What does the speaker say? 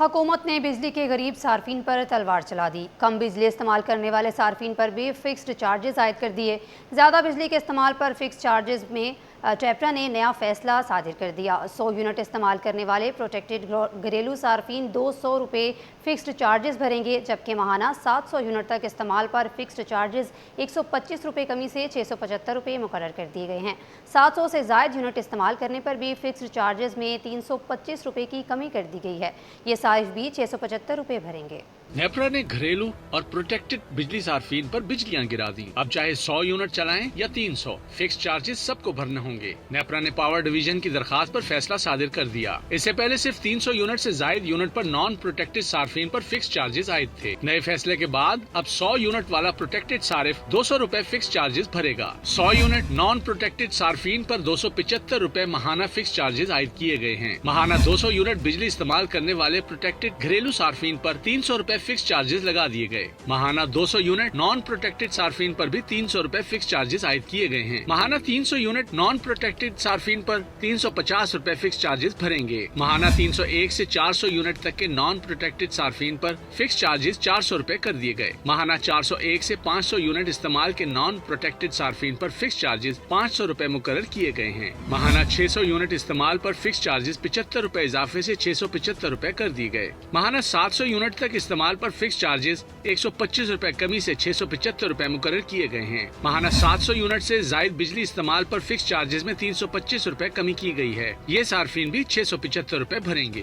حکومت نے بجلی کے غریب صارفین پر تلوار چلا دی۔ کم بجلی استعمال کرنے والے صارفین پر بھی فکسڈ چارجز عائد کر دیے۔ زیادہ بجلی کے استعمال پر فکسڈ چارجز میں ٹیپرا نے نیا فیصلہ صادر کر دیا۔ 100 یونٹ استعمال کرنے والے پروٹیکٹڈ گھریلو صارفین 200 روپے فکسڈ چارجز بھریں گے، جبکہ ماہانہ 700 یونٹ تک استعمال پر فکسڈ چارجز 125 روپے کمی سے 675 روپے مقرر کر دیے گئے ہیں۔ 700 سے زائد یونٹ استعمال کرنے پر بھی فکسڈ چارجز میں 325 روپے کی کمی کر دی گئی ہے۔ یہ صارف بھی 675 روپے بھریں گے۔ نیپرا نے گھریلو اور پروٹیکٹڈ بجلی صارفین پر بجلیاں گرا دی۔ اب چاہے 100 یونٹ چلائیں یا 300، فکس چارجز سب کو بھرنے ہوں گے۔ نیپرا نے پاور ڈویژن کی درخواست پر فیصلہ صادر کر دیا۔ اس سے پہلے صرف 300 یونٹ سے زائد یونٹ پر نان پروٹیکٹڈ صارفین پر فکس چارجز عائد تھے۔ نئے فیصلے کے بعد اب 100 یونٹ والا پروٹیکٹڈ صارف 200 روپے فکس چارجز بھرے گا۔ 100 یونٹ نان پروٹیکٹڈ صارفین پر 275 روپے ماہانہ فکس چارجز عائد کیے گئے ہیں۔ ماہانہ 200 یونٹ بجلی استعمال کرنے والے پروٹیکٹڈ گھریلو صارفین پر 300 روپے فکس چارجز لگا دیے گئے۔ ماہانہ 200 یونٹ نان پروٹیکٹڈ صارفین پر بھی 300 روپے فکس چارجز عائد کیے گئے ہیں۔ ماہانہ 300 یونٹ نان پروٹیکٹڈ صارفین پر 350 روپے فکس چارجز بھریں گے۔ ماہانہ 301 سے 400 یونٹ تک کے نان پروٹیکٹڈ صارفین پر فکس چارجز 400 روپے کر دیے گئے۔ ماہانہ 401 سے 500 یونٹ استعمال کے نان پروٹیکٹڈ صارفین پر فکس چارجز 500 روپے مقرر کیے گئے ہیں۔ ماہانہ 600 یونٹ استعمال پر فکس چارجز 75 روپے اضافے سے 675 روپے کر دیے گئے۔ ماہانہ 700 یونٹ تک استعمال پر فکس چارجز 125 روپے کمی سے 675 روپے مقرر کیے گئے ہیں۔ ماہانہ 700 یونٹ سے زائد بجلی استعمال پر فکس چارجز میں 325 روپے کمی کی گئی ہے۔ یہ صارفین بھی 675 روپے بھریں گے۔